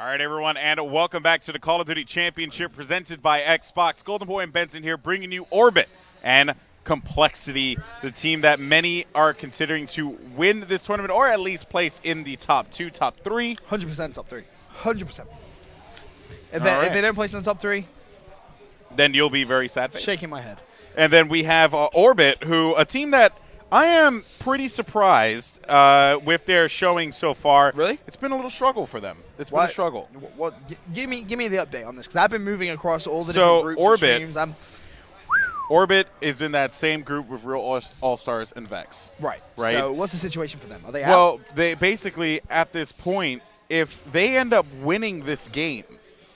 All right, everyone, and welcome back to the Call of Duty Championship presented by Xbox. Golden Boy and Benson here bringing you Orbit and Complexity, the team that many are considering to win this tournament or at least place in the top 2, top 3. 100% top 3. 100%. If they don't place in the top 3, then you'll be very sad. Shaking my head. And then we have Orbit, who a team that I am pretty surprised with their showing so far. Really? It's been a little struggle for them. It's been a struggle. Give me the update on this, because I've been moving across all the different groups Orbit, and streams. Orbit is in that same group with Real All-Stars and Vex. Right. Right. So what's the situation for them? Are they out? Well, they basically, at this point, if they end up winning this game,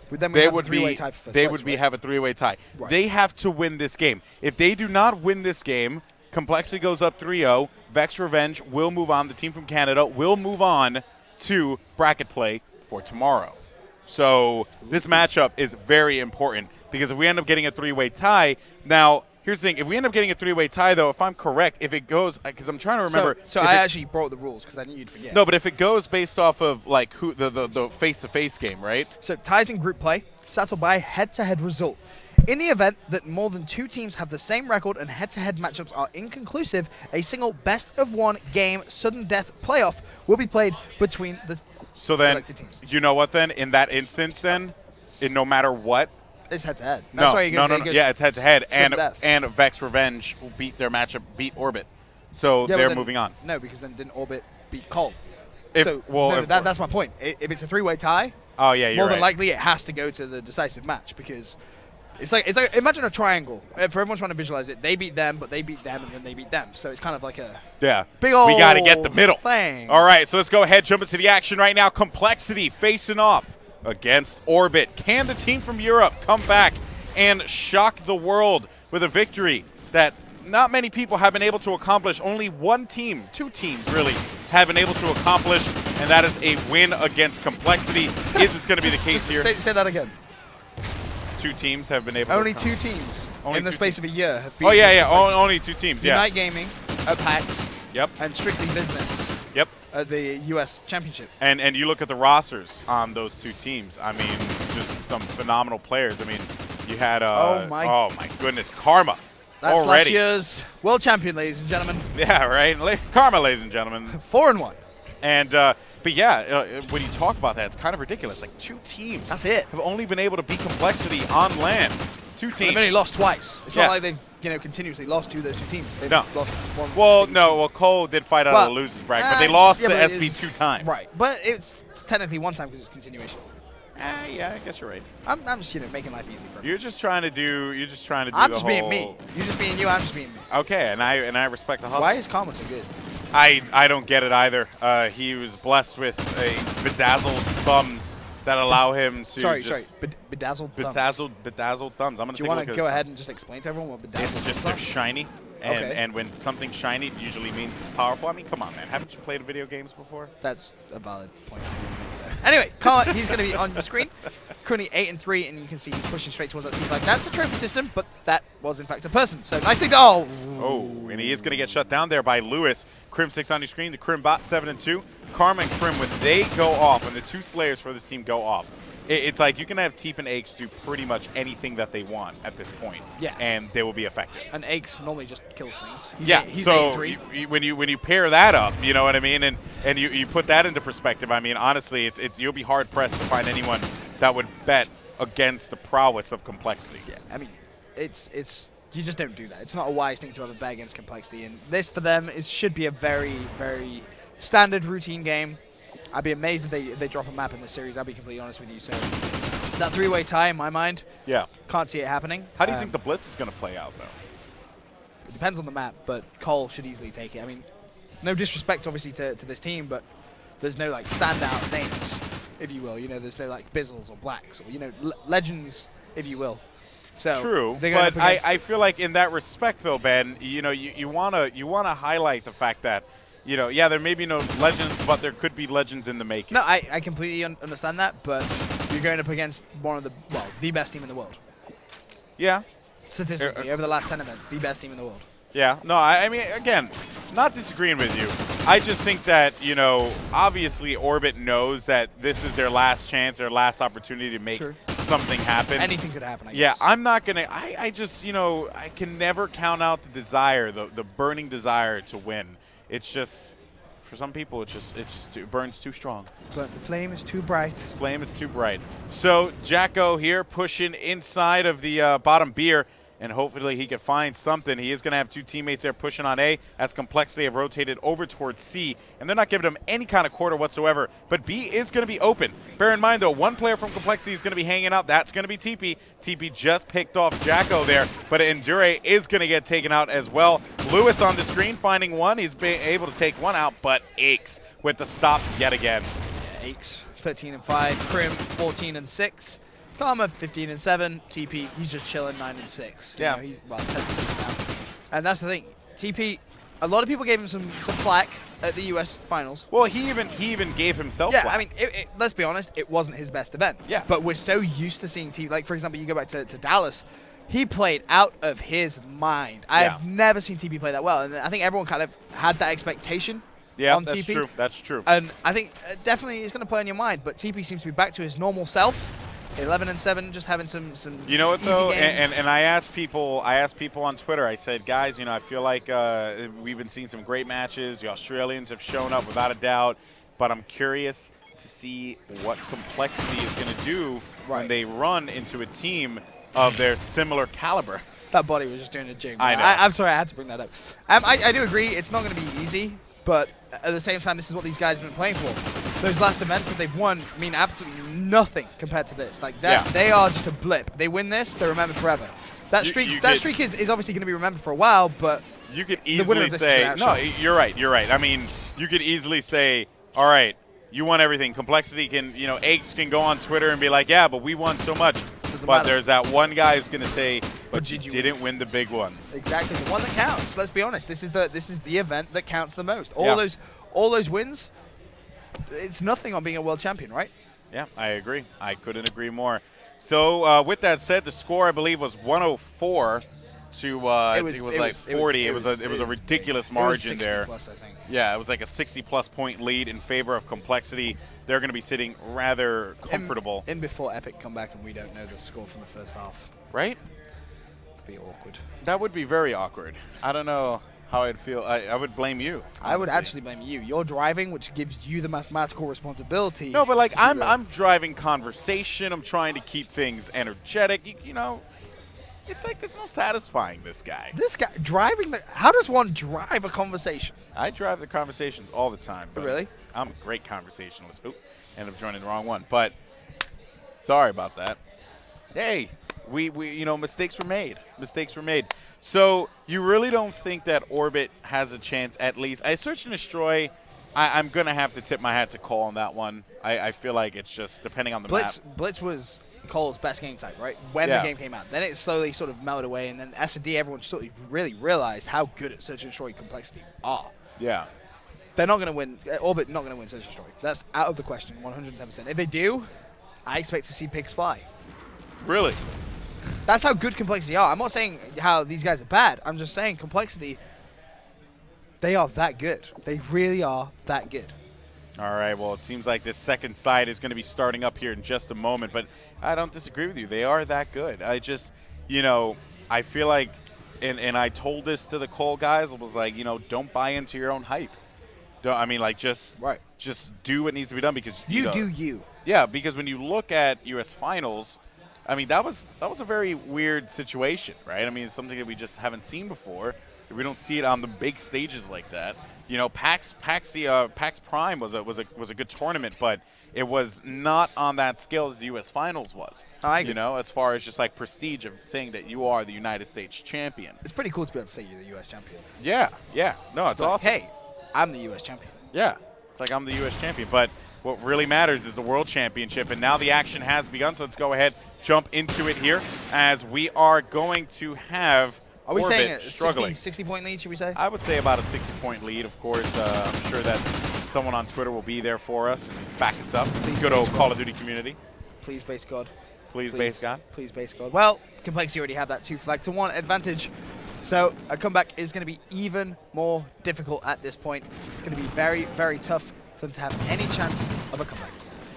they would have a three-way tie. Right. They have to win this game. If they do not win this game, Complexity goes up 3-0. Vex Revenge will move on. The team from Canada will move on to bracket play for tomorrow. So this matchup is very important because if we end up getting a three-way tie, now here's the thing. If we end up getting a three-way tie, though, if I'm correct, if it goes, because I'm trying to remember. So I actually brought the rules because I knew you'd forget. No, but if it goes based off of like who the face-to-face game, right? So ties in group play, settled by head-to-head result. In the event that more than two teams have the same record and head-to-head matchups are inconclusive, a single best-of-one game sudden death playoff will be played between the selected teams. You know what then? In that instance then, no matter what, it's head-to-head. No, Yeah, it's head-to-head, and Vex Revenge will beat their matchup, beat Orbit. So they're moving on. No, because then didn't Orbit beat CoD? That's my point. If it's a three-way tie, more than likely it has to go to the decisive match because it's like imagine a triangle. For everyone trying to visualize it, they beat them, but they beat them, and then they beat them. So it's kind of like a big old. We got to get the middle. Thing. All right, so let's go ahead, jump into the action right now. Complexity facing off against Orbit. Can the team from Europe come back and shock the world with a victory that not many people have been able to accomplish? Only one team, two teams really, have been able to accomplish, and that is a win against Complexity. Is this going to be the case here? Say that again. Two teams have been able Only to two teams in the space of a year have been. Only two teams, Unite Gaming at PAX. Yep. And Strictly Business. Yep. At the U.S. Championship. And you look at the rosters on those two teams. I mean, just some phenomenal players. I mean, you had oh my goodness, Karma. That's already. Last year's world champion, ladies and gentlemen. Yeah, right. Karma, ladies and gentlemen. 4-1. And but yeah, when you talk about that, it's kind of ridiculous. Like two teams. That's it. Have only been able to beat Complexity on land. Two teams. They've only lost twice. It's not like they've continuously lost to those two teams. They've lost one. Well, Cole did fight out of the losers bracket, but they lost to SB 2 times. Right, but it's technically one time because it's continuation. Yeah, I guess you're right. I'm just making life easy for me. You're just trying to do. I'm just being me. You're just being you. I'm just being me. Okay, and I respect the hustle. Why is Karma so good? I don't get it either. He was blessed with a bedazzled thumbs that allow him to bedazzled thumbs. Bedazzled thumbs. I'm gonna. Do you want to go ahead and just explain to everyone what bedazzled thumbs? It's just they're shiny, and when something's shiny, it usually means it's powerful. I mean, come on, man. Haven't you played video games before? That's a valid point. Anyway, Karma, he's going to be on your screen. Currently 8-3, and you can see he's pushing straight towards that C5. That's a trophy system, but that was in fact a person. So nicely done. Oh, and he is going to get shut down there by Lewis. Crim 6 on your screen. The Crim bot 7-2. Karma and Crim, when they go off, when the two Slayers for this team go off, it's like you can have Teep and Aches do pretty much anything that they want at this point. Yeah. And they will be effective. And Aches normally just kills things. He's so when you pair that up, you know what I mean, and you put that into perspective, I mean, honestly, it's you'll be hard pressed to find anyone that would bet against the prowess of Complexity. Yeah, I mean, it's you just don't do that. It's not a wise thing to have a bet against Complexity, and this for them should be a very, very standard routine game. I'd be amazed if they drop a map in this series. I'll be completely honest with you. So that three-way tie, in my mind, can't see it happening. How do you think the Blitz is going to play out, though? It depends on the map, but Cole should easily take it. I mean, no disrespect, obviously, to this team, but there's no, like, standout names, if you will. You know, there's no, like, Bizzles or Blacks or, you know, legends, if you will. So true, but I feel like in that respect, though, Ben, you know, you wanna highlight the fact that, you know, there may be no legends, but there could be legends in the making. No, I completely understand that, but you're going up against one of the best team in the world. Yeah. Statistically, over the last 10 events, the best team in the world. Yeah. No, I mean, again, not disagreeing with you, I just think that, you know, obviously Orbit knows that this is their last chance, their last opportunity to make something happen. Anything could happen, I guess. Yeah, I'm not going to – I just, you know, I can never count out the desire, the burning desire to win. It's just – for some people, it burns too strong. But the flame is too bright. Flame is too bright. So Jacko here pushing inside of the bottom beer, and hopefully he can find something. He is going to have two teammates there pushing on A as Complexity have rotated over towards C, and they're not giving him any kind of quarter whatsoever. But B is going to be open. Bear in mind, though, one player from Complexity is going to be hanging out. That's going to be TP. TP just picked off Jacko there, but Endure is going to get taken out as well. Lewis on the screen finding one. He's been able to take one out, but Aches with the stop yet again. Yeah, Aches, 13 and 5. Krim, 14 and 6. Karma, 15 and 7. TP, he's just chilling, 9 and 6. Yeah. You know, he's, well, 10 and 6 now. And that's the thing. TP, a lot of people gave him some flack at the US finals. Well, he even gave himself Yeah, flack. I mean, let's be honest, it wasn't his best event. Yeah. But we're so used to seeing TP. Like, for example, you go back to Dallas. He played out of his mind. I've never seen TP play that well. And I think everyone kind of had that expectation on that's TP. true. That's true. And I think definitely it's going to play on your mind. But TP seems to be back to his normal self. 11 and 7, just having some. You know what easy though, games. and I asked people on Twitter. I said, guys, you know, I feel like we've been seeing some great matches. The Australians have shown up without a doubt, but I'm curious to see what Complexity is going to do when they run into a team of their similar caliber. That body was just doing a jig. I know. I'm sorry, I had to bring that up. I do agree, it's not going to be easy, but at the same time, this is what these guys have been playing for. Those last events that they've won mean absolutely nothing compared to this. Like that, they are just a blip. They win this, they're remembered forever. That streak, streak is obviously going to be remembered for a while, but you could easily say, no, you're right. You're right. I mean, you could easily say, all right, you won everything. Complexity can, you know, Aches can go on Twitter and be like, yeah, but we won so much. But there's that one guy who's going to say, but you didn't win the big one. Exactly, the one that counts. Let's be honest. This is the event that counts the most. All those wins, it's nothing on being a world champion, right? Yeah, I agree. I couldn't agree more. So with that said, the score I believe was 104 to I think it was like 40. It was a ridiculous margin there. Plus, I think. Yeah, it was like a 60-plus point lead in favor of Complexity. They're going to be sitting rather comfortable. In before Epic come back and we don't know the score from the first half. Right? It'd be awkward. That would be very awkward. I don't know how I'd feel. I would blame you. Honestly. I would actually blame you. You're driving, which gives you the mathematical responsibility. No, but like I'm driving conversation. I'm trying to keep things energetic. You know, it's like there's no satisfying this guy. This guy driving how does one drive a conversation? I drive the conversations all the time. But really? I'm a great conversationalist. Oop, ended up joining the wrong one. But sorry about that. Hey, we you know, mistakes were made. Mistakes were made. So you really don't think that Orbit has a chance at least? I Search and Destroy, I'm going to have to tip my hat to Cole on that one. I feel like it's just depending on the map. Blitz was Cole's best game type, right? When the game came out. Then it slowly sort of melted away, and then S&D, everyone sort of really realized how good at Search and Destroy Complexity are. Yeah. They're not going to win. Orbit not going to win Search and Destroy. That's out of the question, 110%. If they do, I expect to see pigs fly. Really? That's how good Complexity are. I'm not saying how these guys are bad. I'm just saying Complexity, they are that good. They really are that good. All right, well, it seems like this second side is going to be starting up here in just a moment, but I don't disagree with you. They are that good. I just, you know, I feel like, and I told this to the Cole guys, I was like, you know, don't buy into your own hype. Don't, I mean, like, just do what needs to be done because you do you. Yeah, because when you look at U.S. Finals, I mean, that was a very weird situation, right? I mean, it's something that we just haven't seen before. We don't see it on the big stages like that. You know, PAX Prime was a good tournament, but it was not on that scale that the U.S. Finals was. I agree. You know, as far as just like prestige of saying that you are the United States champion. It's pretty cool to be able to say you're the U.S. champion. Yeah, yeah. No, it's awesome. Hey, I'm the U.S. champion. Yeah, it's like I'm the U.S. champion, but what really matters is the World Championship, and now the action has begun, so let's go ahead, jump into it here, as we are going to have Are we Orbit saying a struggling. 60-point lead, should we say? I would say about a 60-point lead, of course. I'm sure that someone on Twitter will be there for us and back us up. Please, good old Call of Duty community. Please, base God. Please, base God. Please, base God. Well, Complexity already have that 2 flag to 1 advantage. So a comeback is going to be even more difficult at this point. It's going to be very, very tough for them to have any chance of a comeback.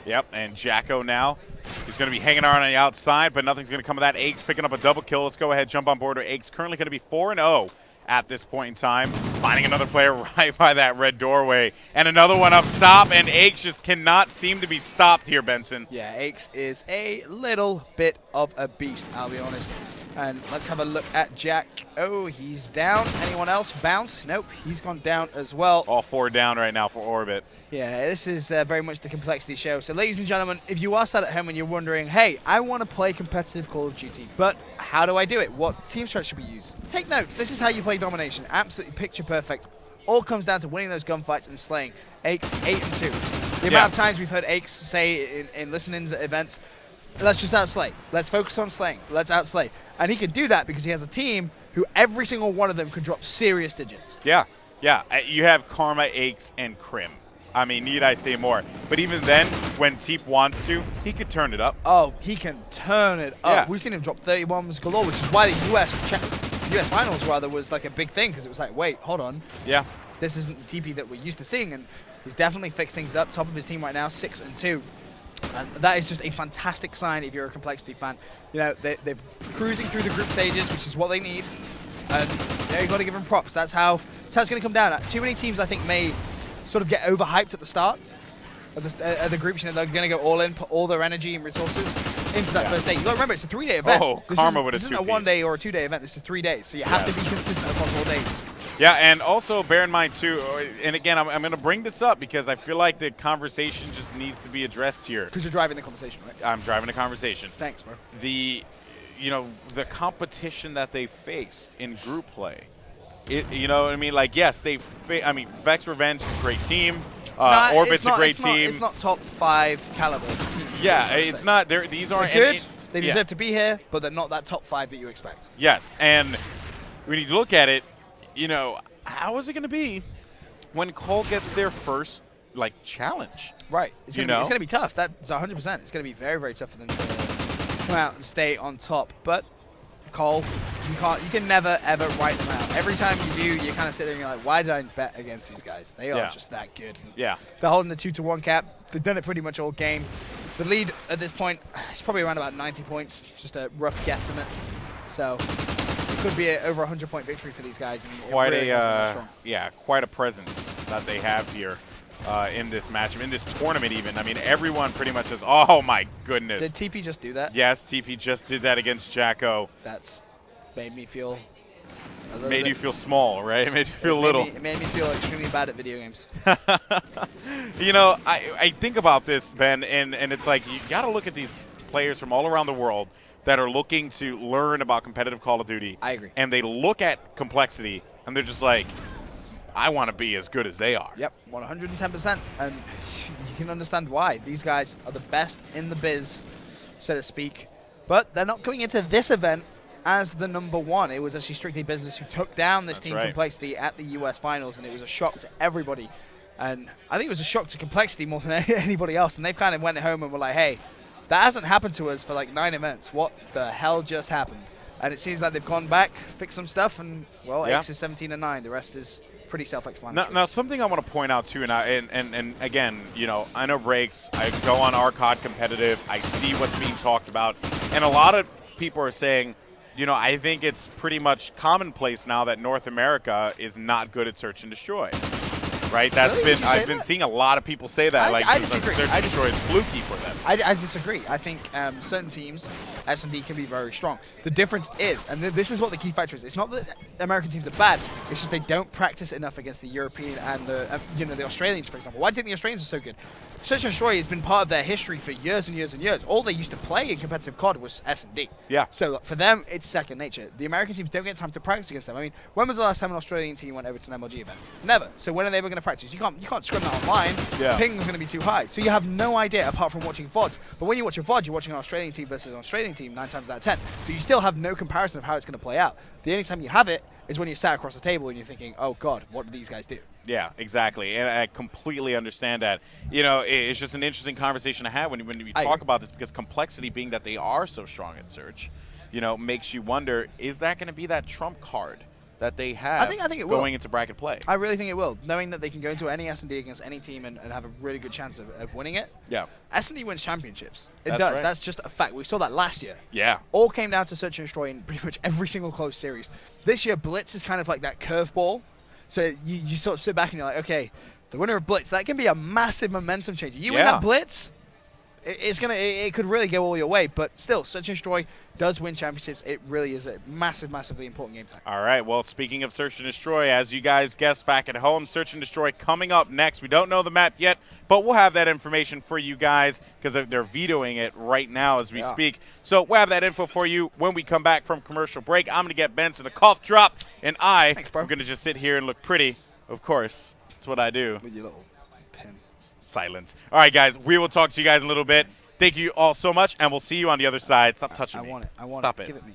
Yep, and Jacko now, he's going to be hanging around on the outside, but nothing's going to come of that. Aches picking up a double kill. Let's go ahead, jump on board. Aches currently going to be 4-0 at this point in time. Finding another player right by that red doorway. And another one up top, and Aches just cannot seem to be stopped here, Benson. Yeah, Aches is a little bit of a beast, I'll be honest. And let's have a look at Jack. Oh, he's down. Anyone else bounce? Nope, he's gone down as well. All 4 down right now for Orbit. Yeah, this is very much the complexity show. So, ladies and gentlemen, if you are sat at home and you're wondering, hey, I want to play competitive Call of Duty, but how do I do it? What team structure should we use? Take notes. This is how you play domination. Absolutely picture perfect. All comes down to winning those gunfights and slaying. Aches 8-2. The amount of times we've heard Aches say in listenings at events, let's just outslay. Let's focus on slaying. Let's outslay. And he can do that because he has a team who every single one of them can drop serious digits. Yeah, yeah. You have Karma, Aches, and Crim. I mean, need I say more? But even then, when Teep wants to, he could turn it up. Oh, he can turn it up. Yeah. We've seen him drop 31s galore, which is why the US Finals rather was like a big thing, because it was like, wait, hold on. Yeah. This isn't the TP that we're used to seeing, and he's definitely fixed things up. Top of his team right now, 6-2. And that is just a fantastic sign if you're a Complexity fan. You know, they're cruising through the group stages, which is what they need. And yeah, you've got to give them props. That's how it's going to come down. Too many teams, I think, may sort of get overhyped at the start of the groups. You know, they're going to go all in, put all their energy and resources into that first day. You got to remember, it's a 3-day event. Oh, Karma with a 2-piece. This isn't a 1-day or a 2-day event. This is 3 days. So you have to be consistent across all days. Yeah, and also bear in mind, too, and again, I'm going to bring this up because I feel like the conversation just needs to be addressed here. Because you're driving the conversation, right? I'm driving the conversation. Thanks, bro. The competition that they faced in group play. You know what I mean? Like, yes, Vex Revenge is a great team. Orbit's a great team. It's not top 5 caliber team. Yeah, it's not. These aren't. They're good. They deserve to be here, but they're not that top 5 that you expect. Yes, and when you look at it, you know, how is it going to be when Cole gets their first, challenge? Right. It's going to be tough. That's 100%. It's going to be very, very tough for them to come out and stay on top. But Cole, you can never, ever write them out. Every time you do, you kind of sit there and you're like, why did I bet against these guys? They are just that good. And they're holding the 2-1 cap. They've done it pretty much all game. The lead at this point is probably around about 90 points, just a rough guesstimate. So it could be an over 100-point victory for these guys. And quite a presence that they have here in this match, in this tournament even. I mean, everyone pretty much says, oh my goodness. Did TP just do that? Yes, TP just did that against Jacko. That's made me feel you feel small, right? It made you feel little. It made me feel extremely bad at video games. You know, I think about this, Ben, and it's like you got to look at these players from all around the world that are looking to learn about competitive Call of Duty. I agree. And they look at Complexity, and they're just like, I want to be as good as they are. Yep, 110%. And you can understand why. These guys are the best in the biz, so to speak. But they're not coming into this event as the number 1. It was actually Strictly Business who took down this team Complexity at the US Finals, and it was a shock to everybody. And I think it was a shock to Complexity more than anybody else. And they've kind of went home and were like, hey, that hasn't happened to us for 9 events. What the hell just happened? And it seems like they've gone back, fixed some stuff, and, well, Ace is 17-9. The rest is pretty self-explanatory. Now, something I want to point out, too, and again, you know, I know breaks. I go on our CoD competitive. I see what's being talked about. And a lot of people are saying, you know, I think it's pretty much commonplace now that North America is not good at search and destroy. Right? I've been seeing a lot of people say that. I disagree. Search and destroy is fluky for them. I disagree. I think certain teams, S&D can be very strong. The difference is, and this is what the key factor is, it's not that American teams are bad, it's just they don't practice enough against the European and the Australians, for example. Why do you think the Australians are so good? Search and destroy has been part of their history for years and years and years. All they used to play in competitive CoD was S&D. Yeah. So for them, it's second nature. The American teams don't get time to practice against them. I mean, when was the last time an Australian team went over to an MLG event? Never. So when are they ever going to practice? You can't scrim that online. Yeah. Ping is going to be too high. So you have no idea apart from watching VODs. But when you watch a VOD, you're watching an Australian team versus an Australian team 9 times out of 10. So you still have no comparison of how it's going to play out. The only time you have it is when you're sat across the table and you're thinking, oh God, what do these guys do? Yeah, exactly, and I completely understand that. You know, it's just an interesting conversation to have when we talk about this, because complexity being that they are so strong at search, you know, makes you wonder, is that going to be that trump card that they have I think it will. going into bracket play. I really think it will, knowing that they can go into any S&D against any team and have a really good chance of winning it. Yeah. S&D wins championships. It That's does. right. That's just a fact. We saw that last year. Yeah. All came down to search and destroy in pretty much every single close series. This year, Blitz is kind of like that curveball. So you sort of sit back and you're like, okay, the winner of Blitz, that can be a massive momentum changer. You win that Blitz, it could really go all your way. But still, search and destroy does win championships. It really is a massively important game type. All right, well, speaking of Search and Destroy, as you guys guessed back at home, Search and Destroy coming up next. We don't know the map yet, but we'll have that information for you guys because they're vetoing it right now as we speak. So we'll have that info for you when we come back from commercial break. I'm going to get Benson a cough drop, and I'm going to just sit here and look pretty. Of course, that's what I do. With your little pen. Silence. All right, guys, we will talk to you guys in a little bit. Thank you all so much, and we'll see you on the other side. Stop touching me. I want it. Stop it. Give it me.